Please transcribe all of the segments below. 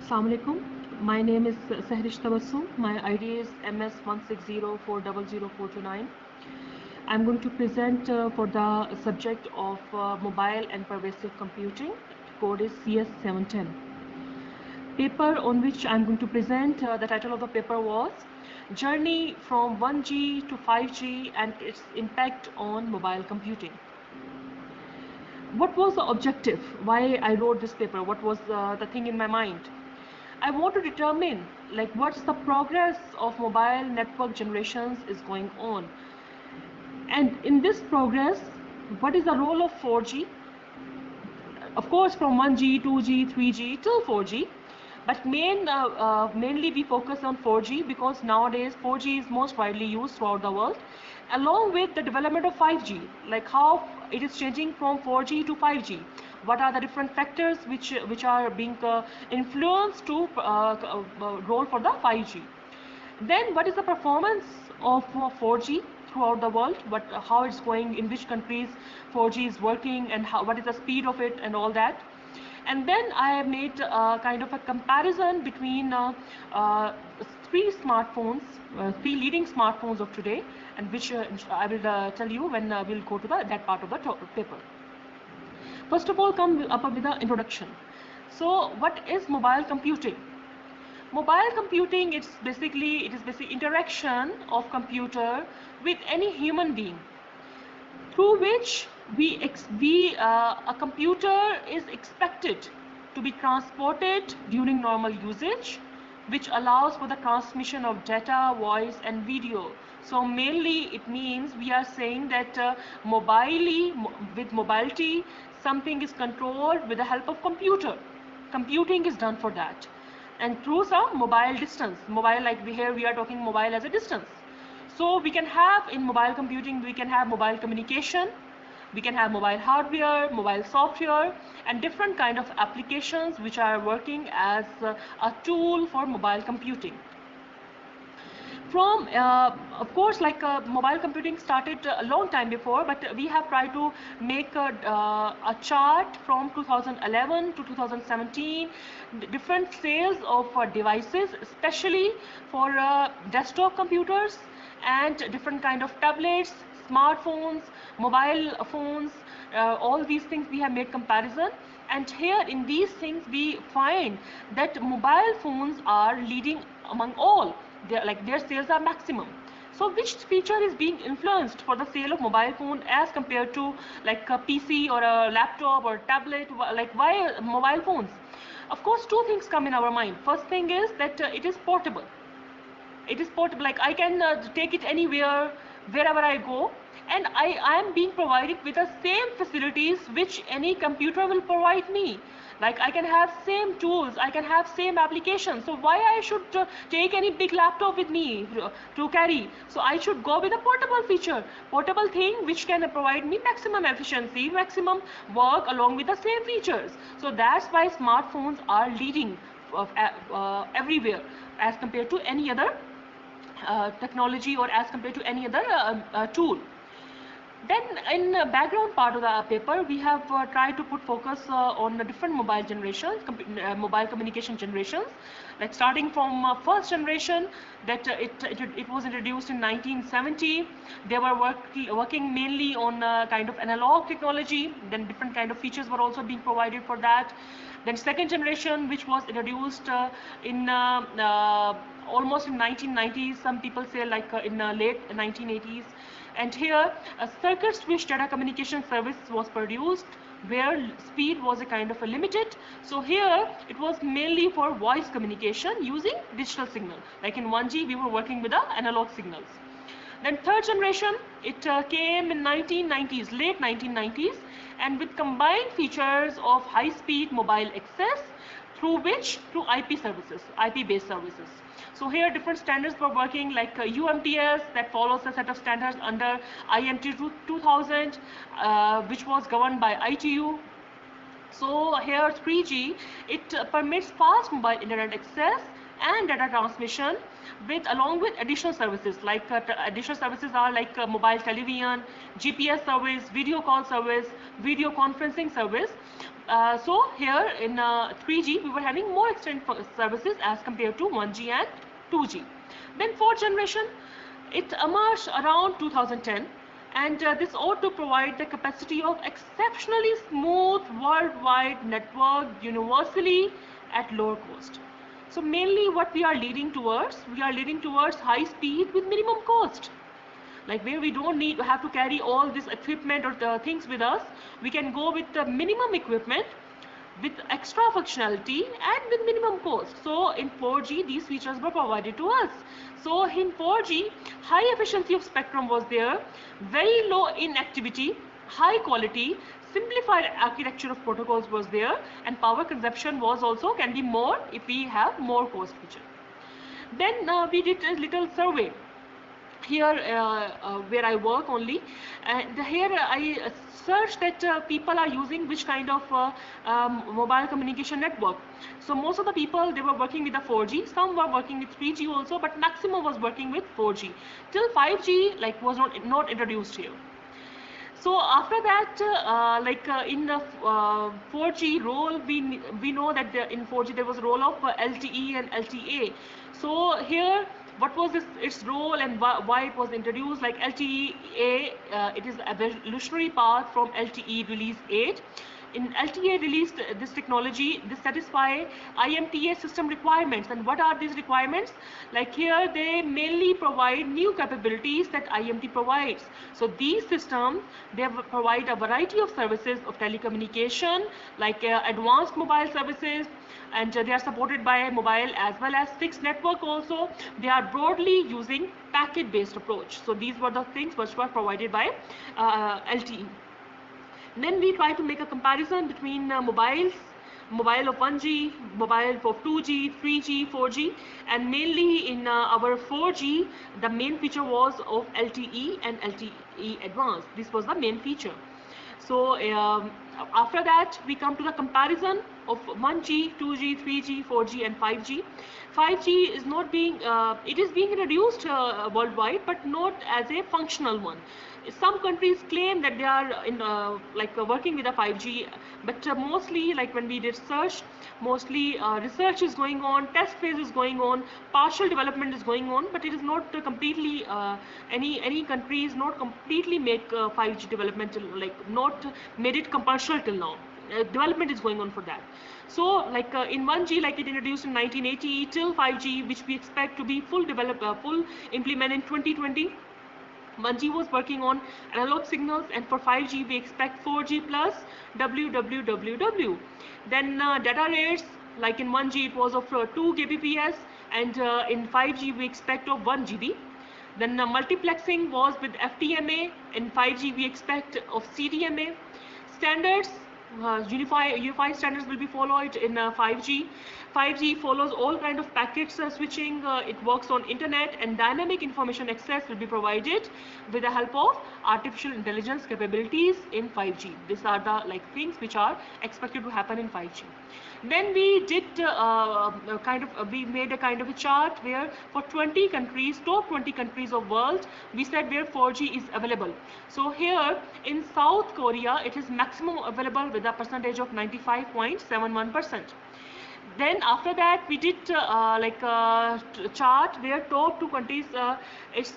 Assalamu alaikum. My name is Sehrish Tabassum. My ID is MS1604000429. I'm going to present for the subject of mobile and pervasive computing. Code is CS710. Paper on which I'm going to present, the title of the paper was Journey from 1G to 5G and its impact on mobile computing. What was the objective? Why I wrote this paper? What was the thing in my mind? I want to determine like what's the progress of mobile network generations is going on, and in this progress, what is the role of 4G? Of course, from 1G, 2G, 3G till 4G, but mainly we focus on 4G because nowadays 4G is most widely used throughout the world, along with the development of 5G, like how it is changing from 4G to 5G. What are the different factors which are being influenced to role for the 5G? Then what is the performance of 4G throughout the world? How it's going, in which countries 4G is working, and what is the speed of it, and all that. And then I have made kind of a comparison between three smartphones, three leading smartphones of today, and which I will tell you when we'll go to that part of the paper. First of all, come up with the introduction. So, what is mobile computing? Mobile computing, it is basically interaction of computer with any human being, through which a computer is expected to be transported during normal usage, which allows for the transmission of data, voice and video. So mainly it means we are saying that with mobility, something is controlled with the help of computer. Computing is done for that, and through some mobile distance. Mobile, like here we are talking mobile as a distance. So we can have, in mobile computing, we can have mobile communication, we can have mobile hardware, mobile software, and different kind of applications which are working as a tool for mobile computing. From of course, like mobile computing started a long time before, but we have tried to make a chart from 2011 to 2017, different sales of devices, especially for desktop computers and different kind of tablets, smartphones, mobile phones, all these things we have made comparison. And here in these things we find that mobile phones are leading among all. Their sales are maximum. So which feature is being influenced for the sale of mobile phone as compared to like a PC or a laptop or a tablet? Like why mobile phones? Of course, two things come in our mind. First thing is that it is portable. It is portable, like I can take it anywhere, wherever I go, and I am being provided with the same facilities which any computer will provide me. Like I can have same tools, I can have same applications. So why I should take any big laptop with me to carry? So I should go with a portable feature, portable thing which can provide me maximum efficiency, maximum work along with the same features. So that's why smartphones are leading everywhere as compared to any other technology, or as compared to any other tool. Then in the background part of the paper, we have tried to put focus on the different mobile generations, mobile communication generations, like starting from first generation, that it was introduced in 1970. They were working mainly on kind of analog technology. Then different kind of features were also being provided for that. Then second generation, which was introduced in almost in 1990s, some people say like in late 1980s. And here a circuit switch data communication service was produced, where speed was a kind of a limited. So here it was mainly for voice communication using digital signal. Like in 1G we were working with the analog signals. Then third generation, it came in 1990s, late 1990s, and with combined features of high-speed mobile access, through IP services, IP-based services. So here different standards were working, like UMTS, that follows a set of standards under IMT 2000, which was governed by ITU. So here 3G, it permits fast mobile internet access and data transmission along with additional services. Like additional services are like mobile television, GPS service, video call service, video conferencing service. So here in 3G we were having more extended services as compared to 1G and 2G. Then fourth generation, it emerged around 2010, and this ought to provide the capacity of exceptionally smooth worldwide network universally at lower cost. So mainly what we are leading towards high speed with minimum cost. Like where we don't have to carry all this equipment or the things with us, we can go with the minimum equipment with extra functionality and with minimum cost. So in 4G these features were provided to us. So in 4G, high efficiency of spectrum was there, very low inactivity, high quality, simplified architecture of protocols was there, and power consumption was also can be more if we have more cost feature. Then we did a little survey here where I work only, and here I searched that people are using which kind of mobile communication network. So most of the people, they were working with the 4G, some were working with 3G also, but maximum was working with 4G till 5G like was not introduced here. So after that, in the 4G role, we know that in 4G there was role of LTE and LTA. So here, what was its role and why it was introduced? Like LTE, it is evolutionary path from LTE release 8. In LTA released this technology, this satisfy IMTA system requirements. And what are these requirements? Like here they mainly provide new capabilities that IMT provides. So these systems, they provide a variety of services of telecommunication, like advanced mobile services, and they are supported by mobile as well as fixed network also. They are broadly using packet based approach. So these were the things which were provided by LTE. Then we try to make a comparison between mobile of 1G, mobile of 2G, 3G, 4G, and mainly in our 4G, the main feature was of LTE and LTE Advanced. This was the main feature. So after that, we come to the comparison of 1G, 2G, 3G, 4G, and 5G. 5G is not being, it is being introduced worldwide, but not as a functional one. Some countries claim that they are working with a 5G, but mostly, like when we did search, mostly research is going on, test phase is going on, partial development is going on, but it is not completely, any countries not completely make 5G development, not made it commercial till now. Development is going on for that. So in 1G, like it introduced in 1980 till 5G, which we expect to be full implement in 2020. 1G was working on analog signals, and for 5G we expect 4G plus WWWW. Then data rates, like in 1G it was of 2 Kbps, and in 5G we expect of 1 GB. Then multiplexing was with FTMA. In 5G we expect of CDMA. Standards, unified standards will be followed in 5G. 5G follows all kind of packets switching. It works on internet, and dynamic information access will be provided with the help of artificial intelligence capabilities in 5G. These are the things which are expected to happen in 5G. Then we did we made a kind of a chart where for 20 countries, top 20 countries of world, we said where 4G is available. So here in South Korea, it is maximum available with a percentage of 95.71%. Then after that we did chart where top 2 countries, its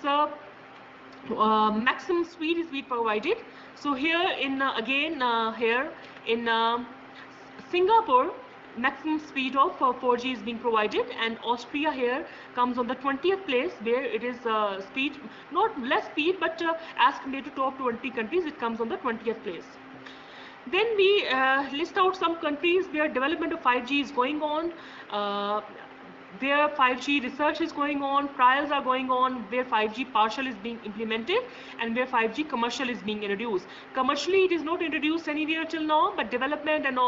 maximum speed is provided. So here in here in Singapore, maximum speed of 4G is being provided, and Austria here comes on the 20th place, where it is speed, not less speed, but as compared to top 20 countries, it comes on the 20th place. Then we list out some countries where development of 5G is going on, where 5G research is going on, trials are going on, where 5G partial is being implemented, and where 5G commercial is being introduced. Commercially, it is not introduced anywhere till now, but development and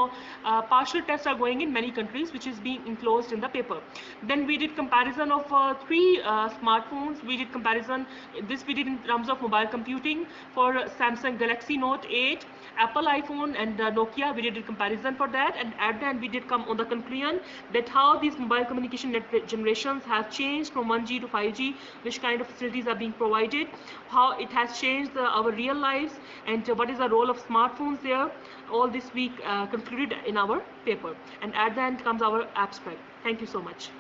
partial tests are going in many countries, which is being enclosed in the paper. Then we did comparison of 3 smartphones. We did comparison, this we did in terms of mobile computing for Samsung Galaxy Note 8, Apple iPhone, and Nokia. We did a comparison for that, and at the end we did come on the conclusion that how these mobile communication network generations have changed from 1G to 5G, which kind of facilities are being provided, how it has changed our real lives, and what is the role of smartphones there. All this we concluded in our paper, and at the end comes our abstract. Thank you so much.